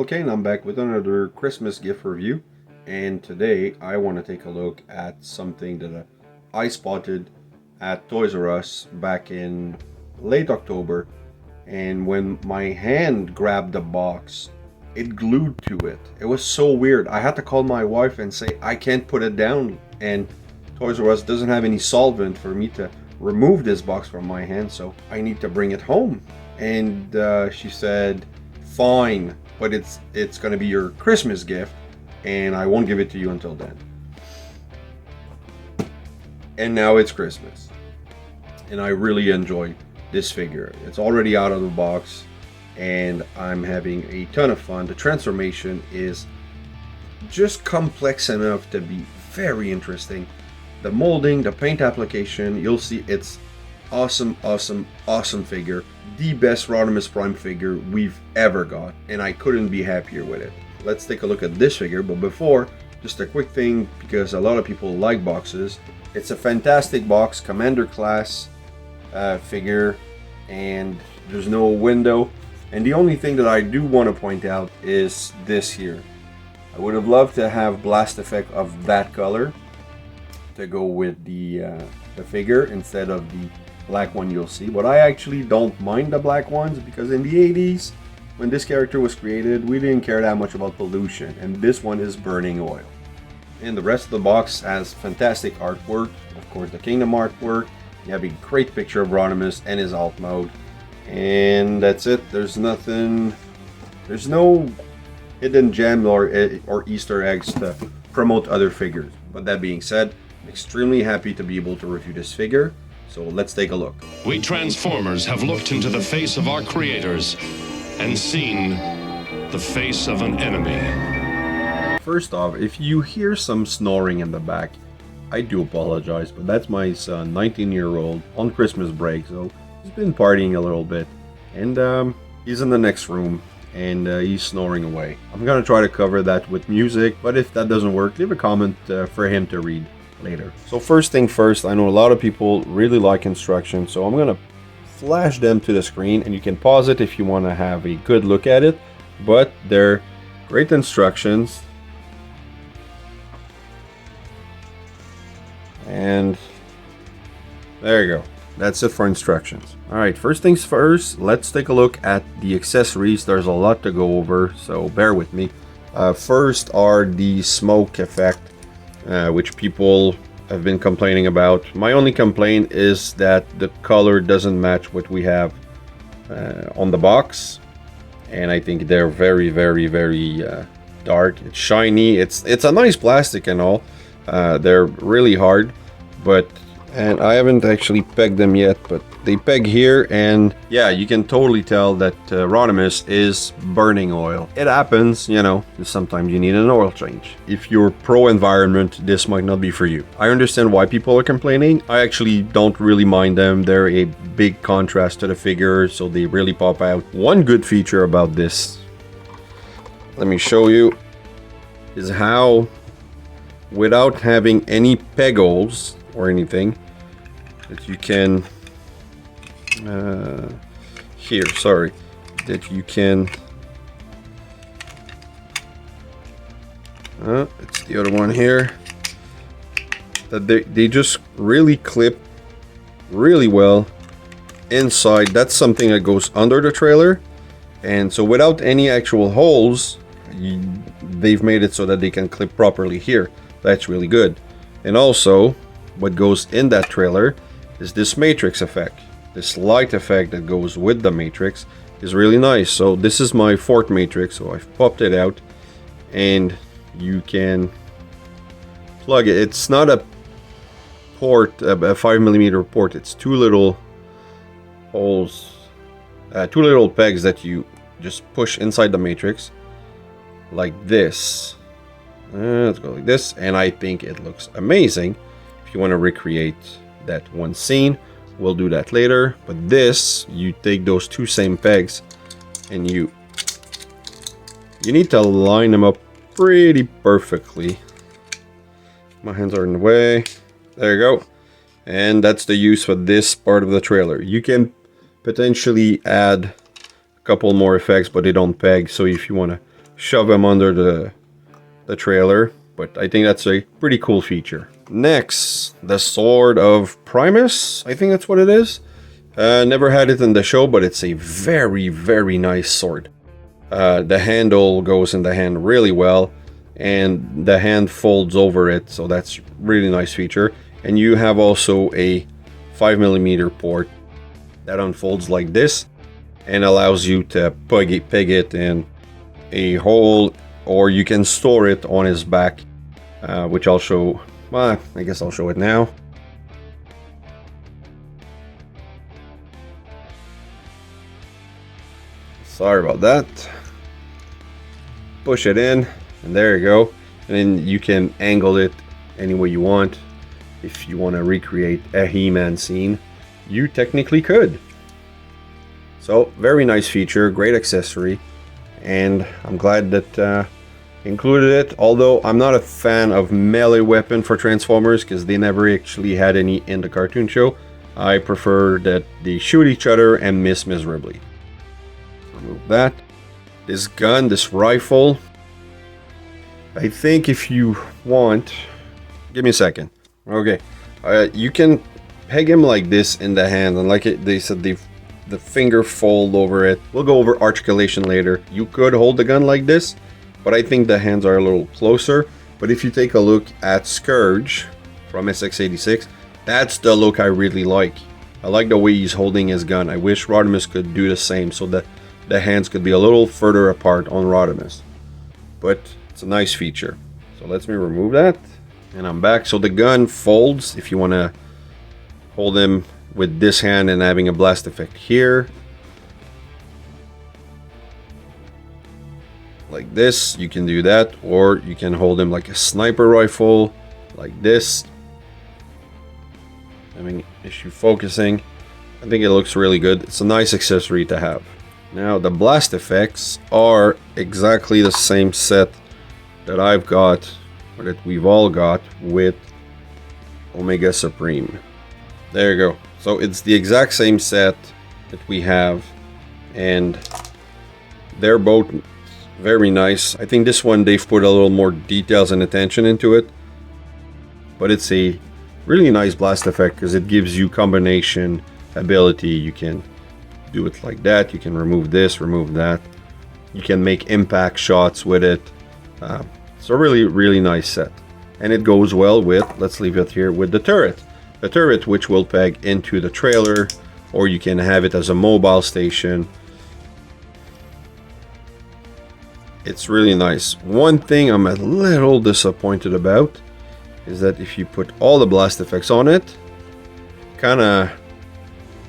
Kane. I'm back with another Christmas gift review, and today I want to take a look at something that I spotted at Toys R Us back in late October, and when my hand grabbed the box, it glued to it. It was so weird. I had to call my wife and say I can't put it down, and Toys R Us doesn't have any solvent for me to remove this box from my hand, so I need to bring it home. And she said, fine, but it's gonna be your Christmas gift and I won't give it to you until then. And now it's Christmas and I really enjoy this figure. It's already out of the box and I'm having a ton of fun. The transformation is just complex enough to be very interesting. The molding, the paint application, you'll see it's awesome figure. The best Rodimus Prime figure we've ever got, and I couldn't be happier with it. Let's take a look at this figure, but before, just a quick thing, because a lot of people like boxes. It's a fantastic box, Commander class figure, and there's no window. And the only thing that I do want to point out is this here. I would have loved to have blast effect of that color to go with the figure instead of the black one you'll see, but I actually don't mind the black ones because in the 80s when this character was created we didn't care that much about pollution, and this one is burning oil. And the rest of the box has fantastic artwork, of course the Kingdom artwork. You have a great picture of Rodimus and his alt mode, and that's it. There's nothing, there's no hidden gem or Easter eggs to promote other figures. But that being said, I'm extremely happy to be able to review this figure. So let's take a look. We Transformers have looked into the face of our creators and seen the face of an enemy. First off, if you hear some snoring in the back, I do apologize, but that's my son, 19-year-old, on Christmas break, so he's been partying a little bit. And he's in the next room, and he's snoring away. I'm gonna try to cover that with music, but if that doesn't work, leave a comment for him to read later. So first thing first, I know a lot of people really like instructions, so I'm gonna flash them to the screen, and you can pause it if you want to have a good look at it, but they're great instructions. And there you go, that's it for instructions. Alright, first things first, let's take a look at the accessories. There's a lot to go over, so bear with me. First are the smoke effect, which people have been complaining about. My only complaint is that the color doesn't match what we have on the box, and I think they're very dark. It's shiny, it's a nice plastic and all. They're really hard, and I haven't actually pegged them yet, but they peg here, and yeah, you can totally tell that Rodimus is burning oil. It happens, you know, sometimes you need an oil change. If you're pro-environment, this might not be for you. I understand why people are complaining. I actually don't really mind them. They're a big contrast to the figure, so they really pop out. One good feature about this, let me show you, is how, without having any peg holes or anything, that you can that you can it's the other one here, that they just really clip really well inside. That's something that goes under the trailer, and so without any actual holes, they've made it so that they can clip properly here. That's really good. And also what goes in that trailer is this matrix effect. This light effect that goes with the matrix is really nice. So this is my fourth matrix, so I've popped it out, and you can plug it. It's not a port, a 5mm port. It's two little holes, two little pegs that you just push inside the matrix like this. Let's go like this, and I think it looks amazing. If you want to recreate that one scene, we'll do that later. But this, you take those two same pegs and you need to line them up pretty perfectly. My hands are in the way. There you go. And that's the use for this part of the trailer. You can potentially add a couple more effects, but they don't peg. So if you want to shove them under the trailer. But I think that's a pretty cool feature. Next, the Sword of Primus. I think that's what it is. Never had it in the show, but it's a very, very nice sword. The handle goes in the hand really well, and the hand folds over it, so that's really nice feature. And you have also a 5mm port that unfolds like this and allows you to peg it in a hole, or you can store it on his back, which I'll show. Well, I guess I'll show it now. Sorry about that. Push it in, and there you go. And then you can angle it any way you want. If you want to recreate a He-Man scene, you technically could. So, very nice feature, great accessory, and I'm glad that included it. Although I'm not a fan of melee weapon for Transformers because they never actually had any in the cartoon show. I prefer that they shoot each other and miss miserably. Remove that. This gun, this rifle, I think if you want, give me a second. Okay, you can peg him like this in the hand, and like they said, the finger fold over it. We'll go over articulation later. You could hold the gun like this, but I think the hands are a little closer. But if you take a look at Scourge from SX86, that's the look I really like. I like the way he's holding his gun. I wish Rodimus could do the same so that the hands could be a little further apart on Rodimus. But it's a nice feature. So let me remove that. And I'm back. So the gun folds if you want to hold him with this hand and having a blast effect here. Like this, you can do that. Or you can hold him like a sniper rifle, like this. Having issue focusing. I think it looks really good. It's a nice accessory to have. Now the blast effects are exactly the same set that I've got, or that we've all got with Omega Supreme. There you go. So it's the exact same set that we have, and they're both very nice. I think this one they've put a little more details and attention into it, but it's a really nice blast effect because it gives you combination ability. You can do it like that, you can remove this, remove that, you can make impact shots with it. It's a really nice set, and it goes well with, let's leave it here, with the turret which will peg into the trailer, or you can have it as a mobile station. It's really nice. One thing I'm a little disappointed about is that if you put all the blast effects on it, kind of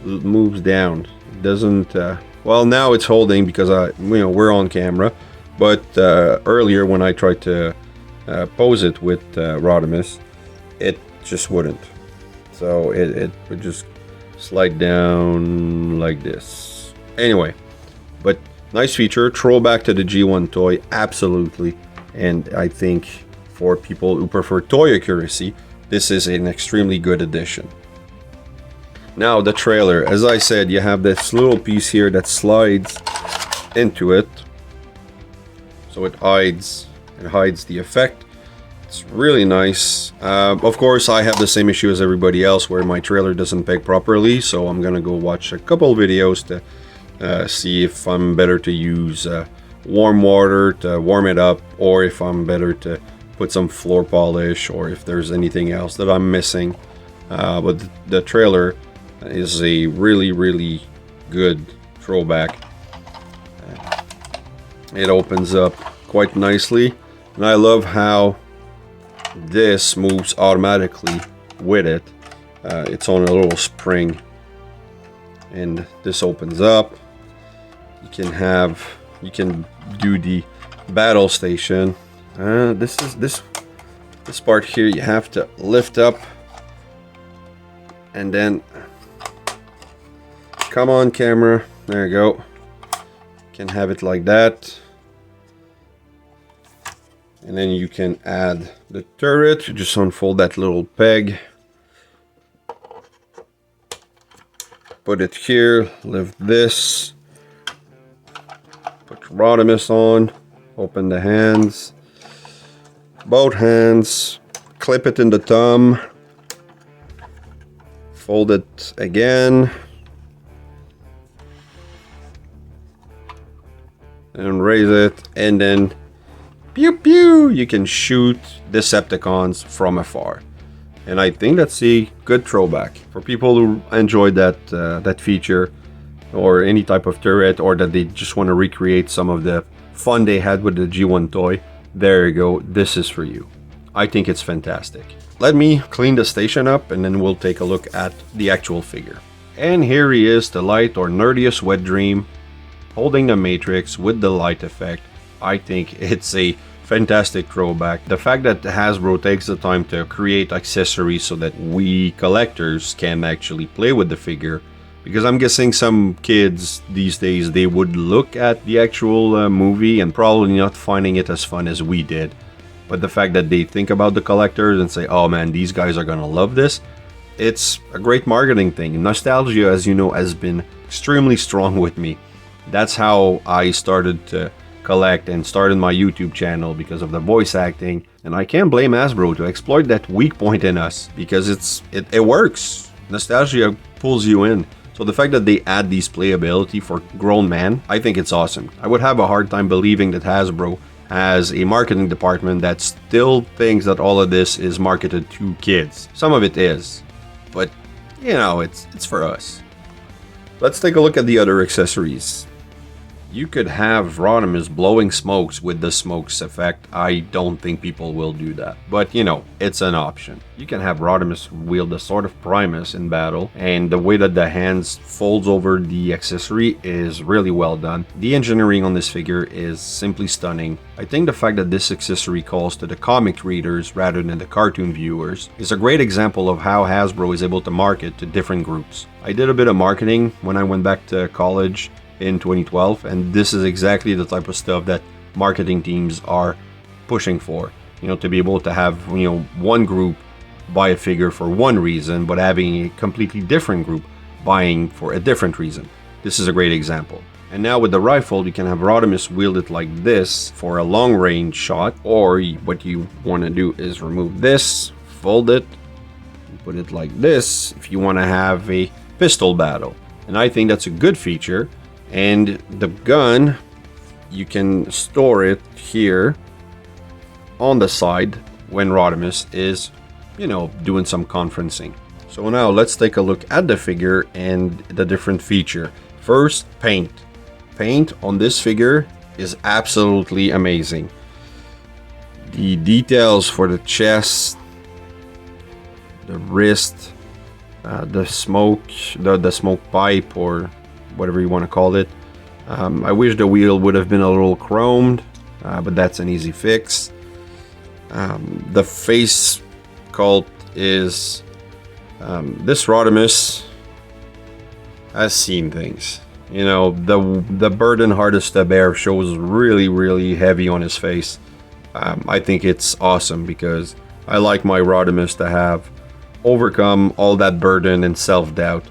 moves down. It doesn't well, now it's holding because we're on camera, but earlier when I tried to pose it with Rodimus, it just wouldn't. So it would just slide down like this. Anyway, but nice feature. Throwback to the G1 toy, absolutely. And I think for people who prefer toy accuracy, this is an extremely good addition. Now the trailer, as I said, you have this little piece here that slides into it, so it hides the effect. It's really nice. Of course, I have the same issue as everybody else where my trailer doesn't peg properly, so I'm gonna go watch a couple videos to see if I'm better to use warm water to warm it up, or if I'm better to put some floor polish, or if there's anything else that I'm missing. But the trailer is a really good throwback. It opens up quite nicely, and I love how this moves automatically with it. It's on a little spring, and this opens up. You can do the battle station. This part here you have to lift up, and then come on camera, there you go. Can have it like that, and then you can add the turret. You just unfold that little peg, put it here, lift this, put Rodimus on, Open the hands. Both hands. Clip it in the thumb. Fold it again. And raise it. And then pew pew! You can shoot Decepticons from afar. And I think that's a good throwback for people who enjoyed that feature, or any type of turret, or that they just want to recreate some of the fun they had with the G1 toy. There you go. This is for you. I think it's fantastic. Let me clean the station up and then we'll take a look at the actual figure. And here he is, the light or nerdiest wet dream, holding the Matrix with the light effect. I think it's a fantastic throwback. The fact that Hasbro takes the time to create accessories so that we collectors can actually play with the figure, because I'm guessing some kids these days, they would look at the actual movie and probably not finding it as fun as we did. But the fact that they think about the collectors and say, oh man, these guys are gonna love this, it's a great marketing thing. Nostalgia, as you know, has been extremely strong with me. That's how I started to collect and started my YouTube channel, because of the voice acting. And I can't blame Hasbro to exploit that weak point in us, because it works. Nostalgia pulls you in. So the fact that they add these playability for grown men, I think it's awesome. I would have a hard time believing that Hasbro has a marketing department that still thinks that all of this is marketed to kids. Some of it is, but you know, it's for us. Let's take a look at the other accessories. You could have Rodimus blowing smokes with the smokes effect. I don't think people will do that, but you know, it's an option. You can have Rodimus wield a sort of Primus in battle, and the way that the hands folds over the accessory is really well done. The engineering on this figure is simply stunning. I think the fact that this accessory calls to the comic readers rather than the cartoon viewers is a great example of how Hasbro is able to market to different groups. I did a bit of marketing when I went back to college in 2012, and this is exactly the type of stuff that marketing teams are pushing for. You know, to be able to have, you know, one group buy a figure for one reason, but having a completely different group buying for a different reason. This is a great example. And now with the rifle, you can have Rodimus wield it like this for a long range shot, or what you want to do is remove this, fold it, and put it like this if you want to have a pistol battle. And I think that's a good feature. And the gun, you can store it here on the side when Rodimus is, you know, doing some conferencing. So now let's take a look at the figure and the different feature. First, paint. Paint on this figure is absolutely amazing. The details for the chest, the wrist, the smoke pipe, or whatever you want to call it. I wish the wheel would have been a little chromed, but that's an easy fix. The face sculpt is this Rodimus has seen things. You know, the burden hardest to bear shows really heavy on his face. I think it's awesome because I like my Rodimus to have overcome all that burden and self-doubt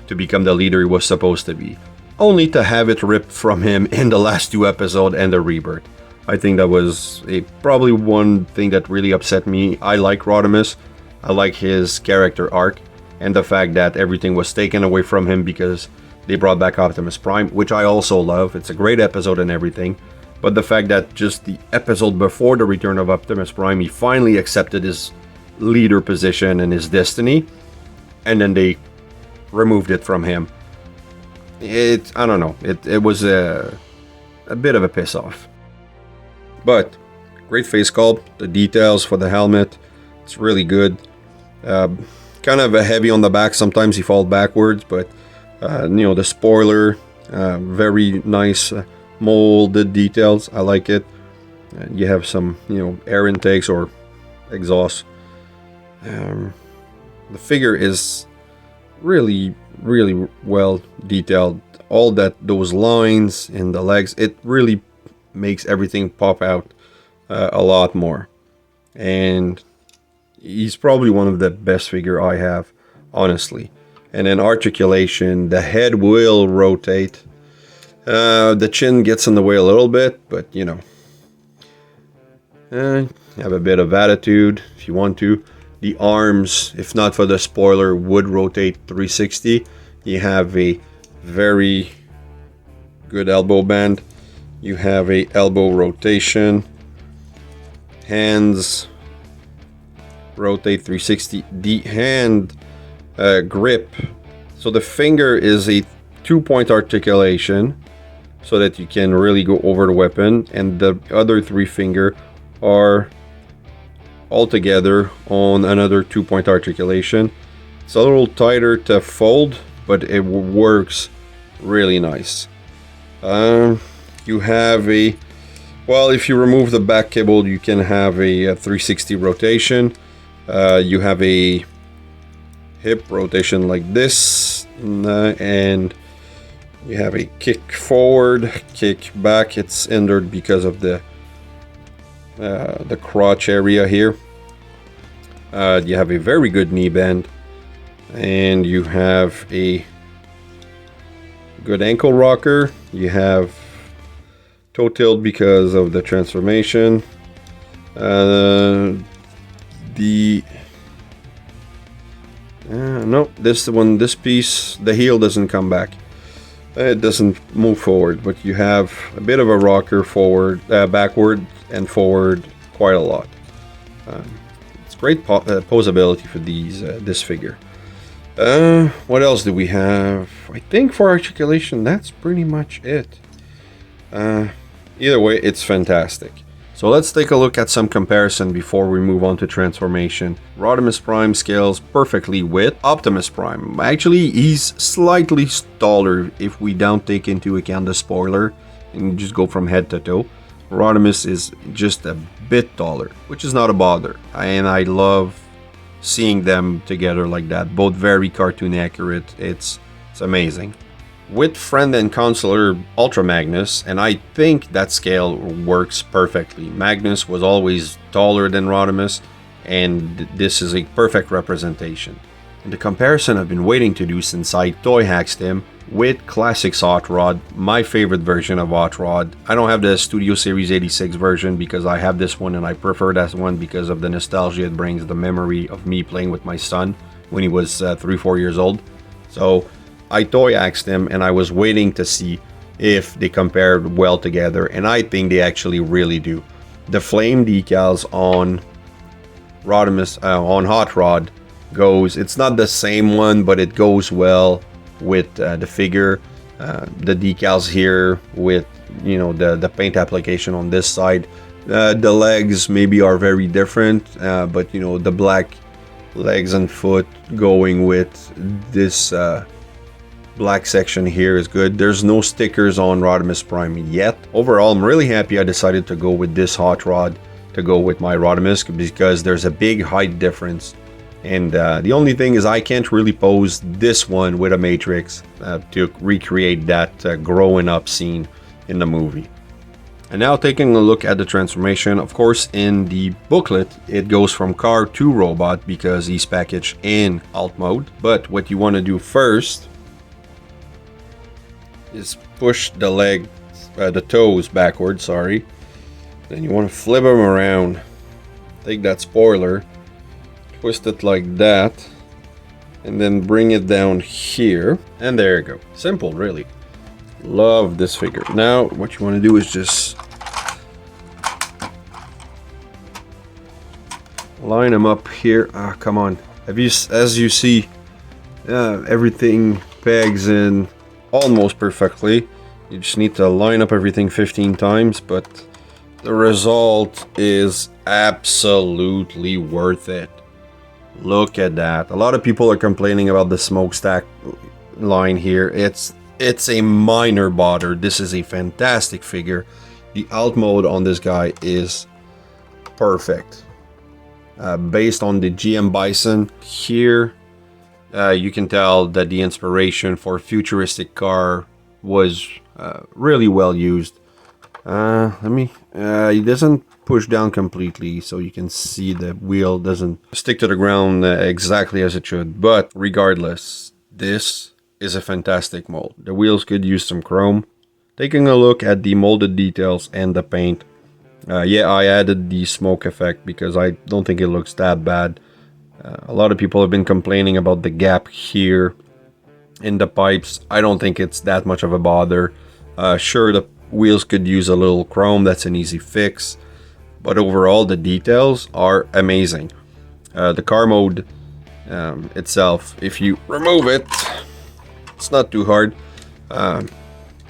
to become the leader he was supposed to be, only to have it ripped from him in the last 2 episodes and the rebirth. I think that was probably one thing that really upset me. I like Rodimus. I like his character arc, and the fact that everything was taken away from him because they brought back Optimus Prime, which I also love. It's a great episode and everything, but the fact that just the episode before the return of Optimus Prime, he finally accepted his leader position and his destiny, and then they removed it from him. I don't know. It was a bit of a piss off. But great face sculpt. The details for the helmet, it's really good. Kind of a heavy on the back. Sometimes he falls backwards, but you know, the spoiler, very nice molded details. I like it. You have some, you know, air intakes or exhaust. The figure is really well detailed. All those lines in the legs, it really makes everything pop out a lot more. And he's probably one of the best figure I have, honestly. And then articulation, the head will rotate. The chin gets in the way a little bit, but you know, Have a bit of attitude if you want to. The arms, if not for the spoiler, would rotate 360. You have a very good elbow band. You have a elbow rotation. Hands rotate 360. The hand grip. So the finger is a 2-point articulation so that you can really go over the weapon, and the other 3 finger are all together on another 2-point articulation. It's a little tighter to fold, but it works really nice. You have a, well, if you remove the back cable, you can have a 360 rotation. You have a hip rotation like this, and you have a kick forward, kick back. It's hindered because of the crotch area here. You have a very good knee bend, and you have a good ankle rocker. You have toe tilt because of the transformation. No, this piece, the heel doesn't come back. It doesn't move forward, but you have a bit of a rocker forward, backward and forward quite a lot. It's great posability for this figure. What else do we have? I think for articulation, that's pretty much it. Either way, it's fantastic. So let's take a look at some comparison before we move on to transformation. Rodimus Prime scales perfectly with Optimus Prime. Actually, he's slightly taller if we don't take into account the spoiler and just go from head to toe. Rodimus is just a bit taller, which is not a bother. And I love seeing them together like that. Both very cartoon accurate. It's amazing. With friend and counselor Ultra Magnus, and I think that scale works perfectly. Magnus was always taller than Rodimus, and this is a perfect representation. And the comparison I've been waiting to do since I toy hacked him with Classics Hot Rod, my favorite version of Hot Rod. I don't have the Studio Series 86 version because I have this one, and I prefer that one because of the nostalgia it brings, the memory of me playing with my son when he was 3-4 years old. So I toy axed them, and I was waiting to see if they compared well together, and I think they actually really do. The flame decals on Rodimus, on Hot Rod goes, it's not the same one, but it goes well with the figure. The decals here with, you know, the paint application on this side. The legs maybe are very different, but you know, the black legs and foot going with this black section here is good. There's no stickers on Rodimus Prime yet. Overall, I'm really happy I decided to go with this Hot Rod to go with my Rodimus because there's a big height difference. And the only thing is I can't really pose this one with a Matrix to recreate that growing up scene in the movie. And now taking a look at the transformation, of course in the booklet it goes from car to robot because he's packaged in alt mode. But what you want to do first is push the leg, the toes backwards, sorry. Then you want to flip them around. Take that spoiler, twist it like that, and then bring it down here. And there you go. Simple, really. Love this figure. Now, what you want to do is just line them up here. Ah, come on. As you see, everything pegs in almost perfectly. You just need to line up everything 15 times, but the result is absolutely worth it. Look at that. A lot of people are complaining about the smokestack line here. It's a minor bother. This is a fantastic figure. The alt mode on this guy is perfect. Based on the GM Bison here, you can tell that the inspiration for futuristic car was really well used. It doesn't push down completely, so you can see the wheel doesn't stick to the ground exactly as it should. But regardless, this is a fantastic mold. The wheels could use some chrome. Taking a look at the molded details and the paint, Yeah, I added the smoke effect because I don't think it looks that bad. A lot of people have been complaining about the gap here in the pipes. I don't think it's that much of a bother. Sure, the wheels could use a little chrome. That's an easy fix. But overall, the details are amazing. The car mode itself, if you remove it, it's not too hard.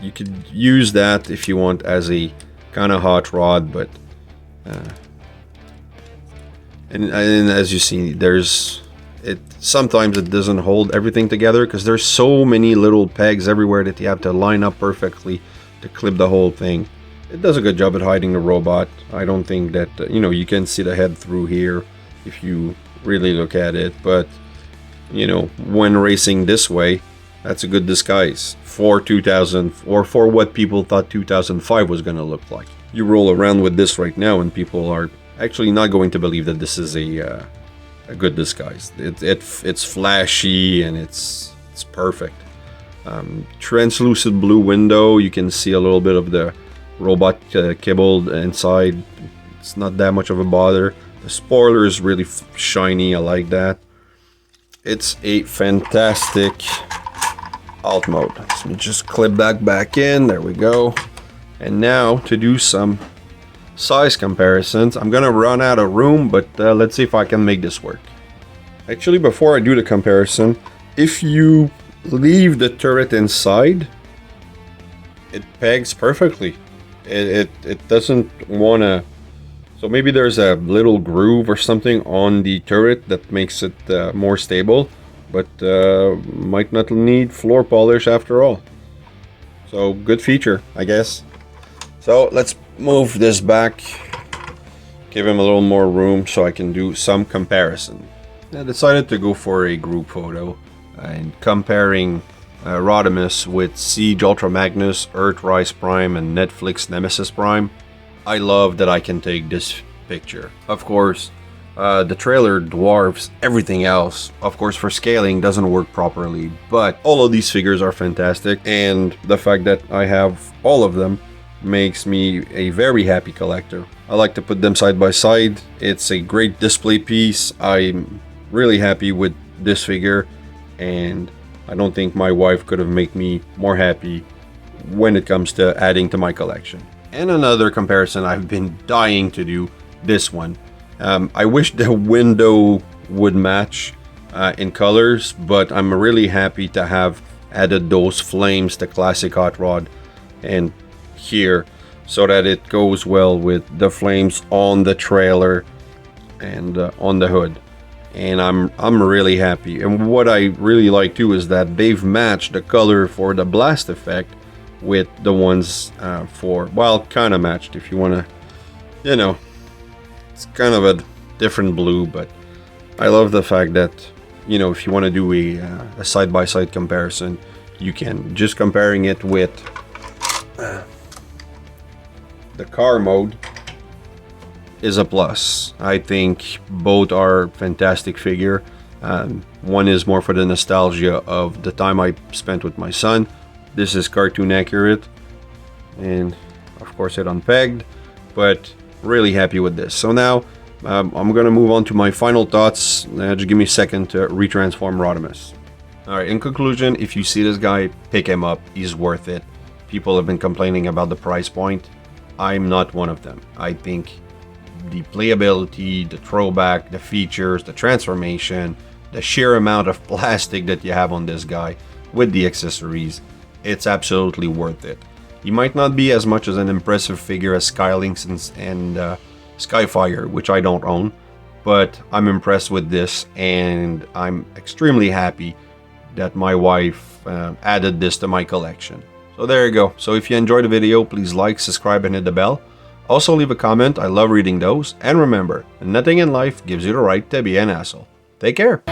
You could use that if you want as a kind of hot rod, but and as you see, sometimes it doesn't hold everything together because there's so many little pegs everywhere that you have to line up perfectly to clip the whole thing. It does a good job at hiding the robot. I don't think that you can see the head through here if you really look at it, but when racing this way, that's a good disguise for 2000 or for what people thought 2005 was going to look like. You roll around with this right now and people are actually not going to believe that this is a good disguise. It's flashy and it's perfect. Translucent blue window, you can see a little bit of the robot kibble inside. It's not that much of a bother. The spoiler is really shiny, I like that. It's a fantastic alt mode. So you just clip that back in, there we go. And now to do some size comparisons. I'm gonna run out of room, but let's see if I can make this work. Actually, before I do the comparison, if you leave the turret inside, it pegs perfectly. It doesn't wanna. So maybe there's a little groove or something on the turret that makes it more stable, but might not need floor polish after all. So good feature, I guess. So let's move this back, give him a little more room so I can do some comparison. I decided to go for a group photo and comparing Rodimus with Siege Ultra Magnus, Earthrise Prime, and Netflix Nemesis Prime. I love that I can take this picture. Of course, the trailer dwarfs everything else. Of course, for scaling doesn't work properly, but all of these figures are fantastic, and the fact that I have all of them makes me a very happy collector. I like to put them side by side. It's a great display piece. I'm really happy with this figure, and I don't think my wife could have made me more happy when it comes to adding to my collection. And another comparison I've been dying to do, this one. I wish the window would match in colors, but I'm really happy to have added those flames to Classic Hot Rod and here, so that it goes well with the flames on the trailer and on the hood. And I'm really happy. And what I really like too is that they've matched the color for the blast effect with the ones for, well, kind of matched if you want to, it's kind of a different blue, but I love the fact that, if you want to do a side-by-side comparison, you can. Just comparing it with the car mode is a plus. I think both are fantastic figure. One is more for the nostalgia of the time I spent with my son. This is cartoon accurate, and of course it unpegged, but really happy with this. So now I'm gonna move on to my final thoughts. Just give me a second to retransform Rodimus. Alright, in conclusion, if you see this guy, pick him up. He's worth it. People have been complaining about the price point. I'm not one of them. I think the playability, the throwback, the features, the transformation, the sheer amount of plastic that you have on this guy with the accessories, it's absolutely worth it. He might not be as much as an impressive figure as Skylynx and Skyfire, which I don't own, but I'm impressed with this, and I'm extremely happy that my wife added this to my collection. So there you go. So if you enjoyed the video, please like, subscribe, and hit the bell. Also leave a comment, I love reading those. And remember, nothing in life gives you the right to be an asshole. Take care.